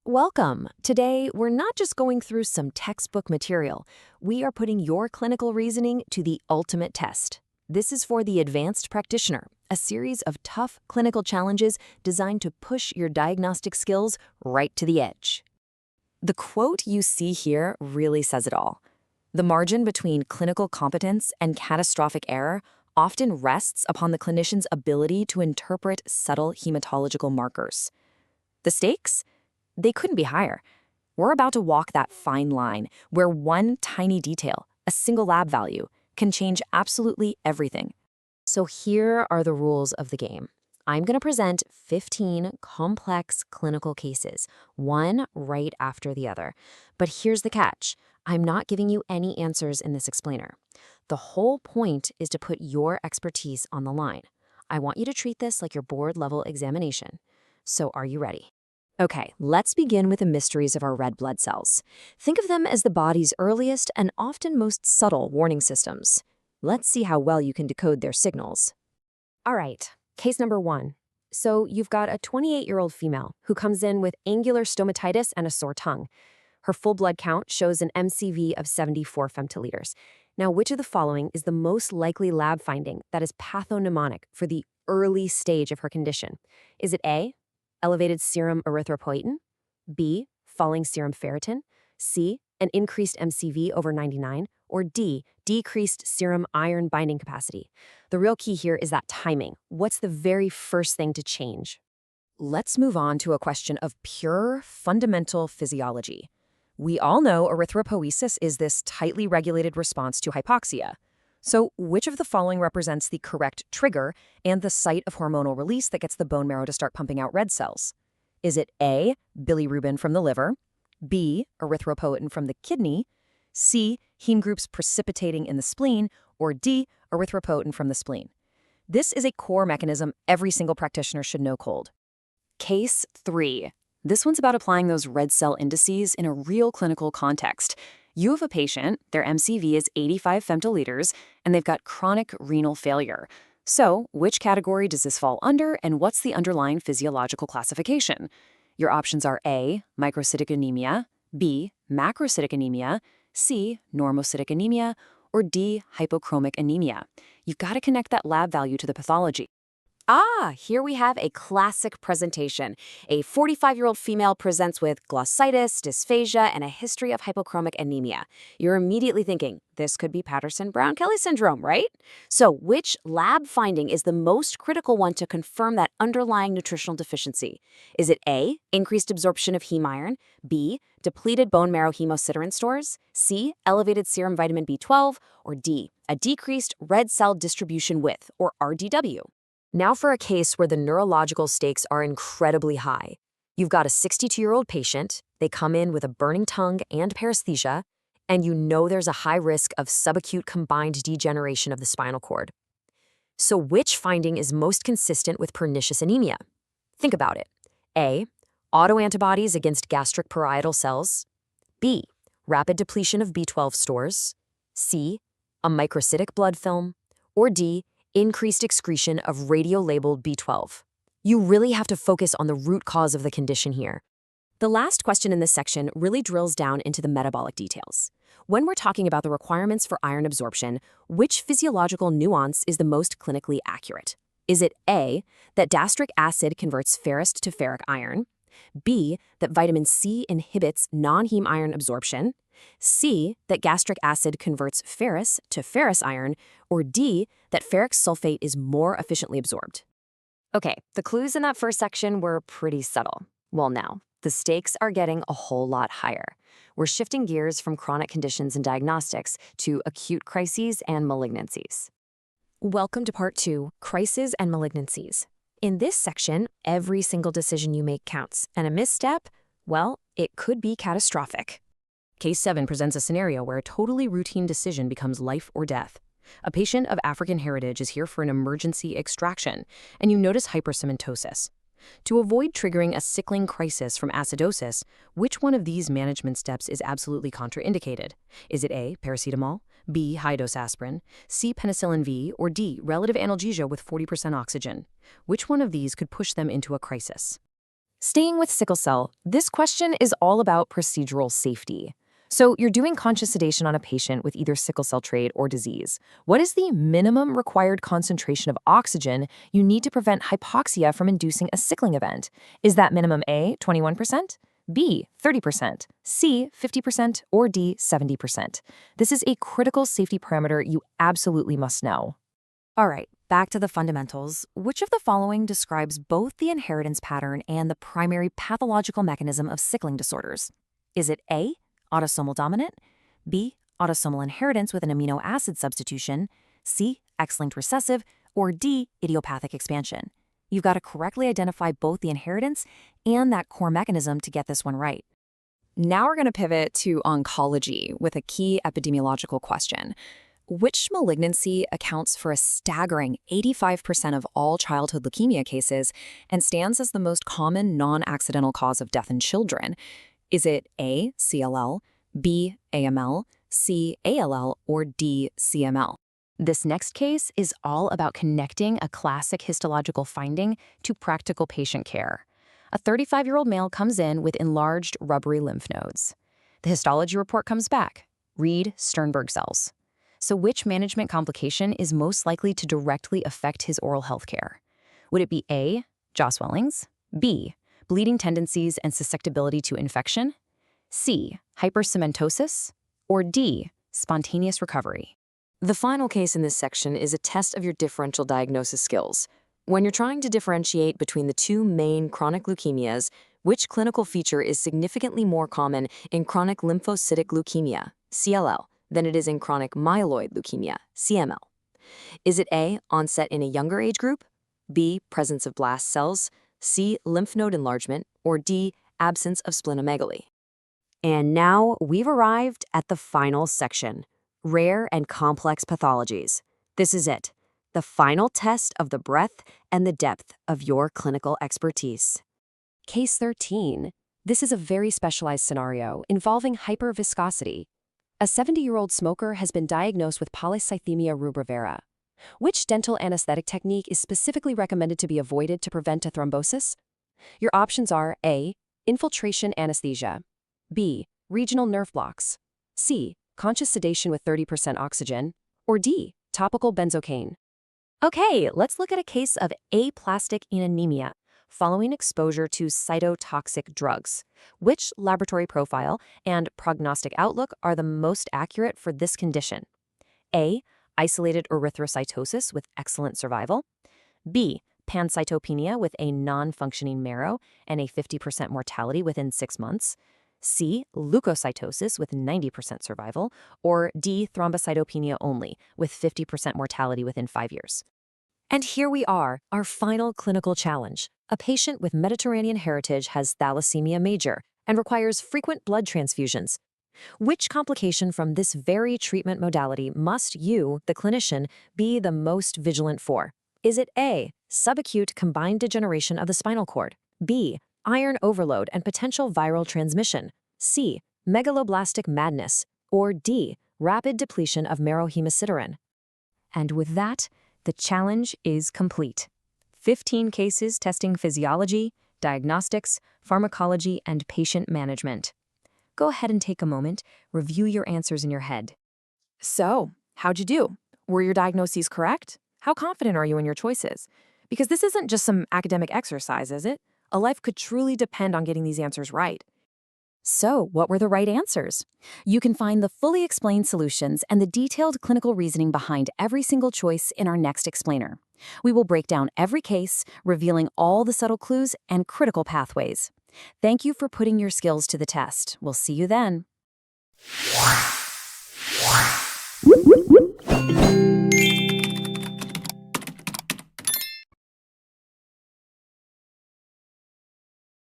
Welcome! Today, we're not just going through some textbook material. We are putting your clinical reasoning to the ultimate test. This is for the advanced practitioner, a series of tough clinical challenges designed to push your diagnostic skills right to the edge. The quote you see here really says it all. The margin between clinical competence and catastrophic error often rests upon the clinician's ability to interpret subtle hematological markers. The stakes? They couldn't be higher. We're about to walk that fine line where one tiny detail, a single lab value, can change absolutely everything. So here are the rules of the game. I'm going to present 15 complex clinical cases, one right after the other. But here's the catch. I'm not giving you any answers in this explainer. The whole point is to put your expertise on the line. I want you to treat this like your board-level examination. So are you ready? Okay, let's begin with the mysteries of our red blood cells. Think of them as the body's earliest and often most subtle warning systems. Let's see how well you can decode their signals. All right, case number 1. So you've got a 28-year-old female who comes in with angular stomatitis and a sore tongue. Her full blood count shows an MCV of 74 femtoliters. Now, which of the following is the most likely lab finding that is pathognomonic for the early stage of her condition? Is it A, elevated serum erythropoietin, B, falling serum ferritin, C, an increased MCV over 99, or D, decreased serum iron binding capacity? The real key here is that timing. What's the very first thing to change? Let's move on to a question of pure, fundamental physiology. We all know erythropoiesis is this tightly regulated response to hypoxia. So which of the following represents the correct trigger and the site of hormonal release that gets the bone marrow to start pumping out red cells? Is it A, bilirubin from the liver, B, erythropoietin from the kidney, C, heme groups precipitating in the spleen, or D, erythropoietin from the spleen? This is a core mechanism every single practitioner should know cold. Case 3. This one's about applying those red cell indices in a real clinical context. You have a patient, their MCV is 85 femtoliters, and they've got chronic renal failure. So, which category does this fall under, and what's the underlying physiological classification? Your options are A, microcytic anemia, B, macrocytic anemia, C, normocytic anemia, or D, hypochromic anemia. You've got to connect that lab value to the pathology. Here we have a classic presentation. A 45-year-old female presents with glossitis, dysphagia, and a history of hypochromic anemia. You're immediately thinking, this could be Patterson-Brown-Kelly syndrome, right? So which lab finding is the most critical one to confirm that underlying nutritional deficiency? Is it A, increased absorption of heme iron, B, depleted bone marrow hemosiderin stores, C, elevated serum vitamin B12, or D, a decreased red cell distribution width, or RDW? Now for a case where the neurological stakes are incredibly high. You've got a 62-year-old patient, they come in with a burning tongue and paresthesia, and you know there's a high risk of subacute combined degeneration of the spinal cord. So which finding is most consistent with pernicious anemia? Think about it. A, autoantibodies against gastric parietal cells. B, rapid depletion of B12 stores. C, a microcytic blood film. Or D, increased excretion of radio-labeled B12. You really have to focus on the root cause of the condition here. The last question in this section really drills down into the metabolic details. When we're talking about the requirements for iron absorption, which physiological nuance is the most clinically accurate? Is it A, that gastric acid converts ferrous to ferric iron, B, that vitamin C inhibits non-heme iron absorption, C, that gastric acid converts ferrous to ferrous iron, or D, that ferric sulfate is more efficiently absorbed? Okay, the clues in that first section were pretty subtle. Well, now, the stakes are getting a whole lot higher. We're shifting gears from chronic conditions and diagnostics to acute crises and malignancies. Welcome to Part 2, Crises and Malignancies. In this section, every single decision you make counts, and a misstep, well, it could be catastrophic. Case 7 presents a scenario where a totally routine decision becomes life or death. A patient of African heritage is here for an emergency extraction, and you notice hypercementosis. To avoid triggering a sickling crisis from acidosis, which one of these management steps is absolutely contraindicated? Is it A, paracetamol, B, high-dose aspirin, C, penicillin V, or D, relative analgesia with 40% oxygen? Which one of these could push them into a crisis? Staying with sickle cell, this question is all about procedural safety. So you're doing conscious sedation on a patient with either sickle cell trait or disease. What is the minimum required concentration of oxygen you need to prevent hypoxia from inducing a sickling event? Is that minimum A, 21%, B, 30%, C, 50%, or D, 70%? This is a critical safety parameter you absolutely must know. All right, back to the fundamentals. Which of the following describes both the inheritance pattern and the primary pathological mechanism of sickling disorders? Is it A, autosomal dominant, B, autosomal inheritance with an amino acid substitution, C, X-linked recessive, or D, idiopathic expansion? You've got to correctly identify both the inheritance and that core mechanism to get this one right. Now we're going to pivot to oncology with a key epidemiological question. Which malignancy accounts for a staggering 85% of all childhood leukemia cases and stands as the most common non-accidental cause of death in children? Is it A, CLL, B, AML, C, ALL, or D, CML? This next case is all about connecting a classic histological finding to practical patient care. A 35-year-old male comes in with enlarged rubbery lymph nodes. The histology report comes back. Read Sternberg cells. So which management complication is most likely to directly affect his oral health care? Would it be A, jaw swellings, B, bleeding tendencies and susceptibility to infection, C, hypercementosis, or D, spontaneous recovery? The final case in this section is a test of your differential diagnosis skills. When you're trying to differentiate between the two main chronic leukemias, which clinical feature is significantly more common in chronic lymphocytic leukemia, CLL, than it is in chronic myeloid leukemia, CML? Is it A, onset in a younger age group, B, presence of blast cells, C, lymph node enlargement, or D, absence of splenomegaly? And now we've arrived at the final section, rare and complex pathologies. This is it, the final test of the breadth and the depth of your clinical expertise. Case 13. This is a very specialized scenario involving hyperviscosity. A 70-year-old smoker has been diagnosed with Polycythemia rubra. Which dental anesthetic technique is specifically recommended to be avoided to prevent a thrombosis? Your options are A, infiltration anesthesia, B, regional nerve blocks, C, conscious sedation with 30% oxygen, or D, topical benzocaine. Okay, let's look at a case of aplastic anemia following exposure to cytotoxic drugs. Which laboratory profile and prognostic outlook are the most accurate for this condition? A, isolated erythrocytosis with excellent survival, B, pancytopenia with a non-functioning marrow and a 50% mortality within 6 months, C, leukocytosis with 90% survival, or D, thrombocytopenia only with 50% mortality within 5 years. And here we are, our final clinical challenge. A patient with Mediterranean heritage has thalassemia major and requires frequent blood transfusions. Which complication from this very treatment modality must you, the clinician, be the most vigilant for? Is it A, subacute combined degeneration of the spinal cord, B, iron overload and potential viral transmission, C, megaloblastic madness, or D, rapid depletion of marrow hemosiderin? And with that, the challenge is complete. 15 cases testing physiology, diagnostics, pharmacology, and patient management. Go ahead and take a moment, review your answers in your head. So, how'd you do? Were your diagnoses correct? How confident are you in your choices? Because this isn't just some academic exercise, is it? A life could truly depend on getting these answers right. So, what were the right answers? You can find the fully explained solutions and the detailed clinical reasoning behind every single choice in our next explainer. We will break down every case, revealing all the subtle clues and critical pathways. Thank you for putting your skills to the test. We'll see you then.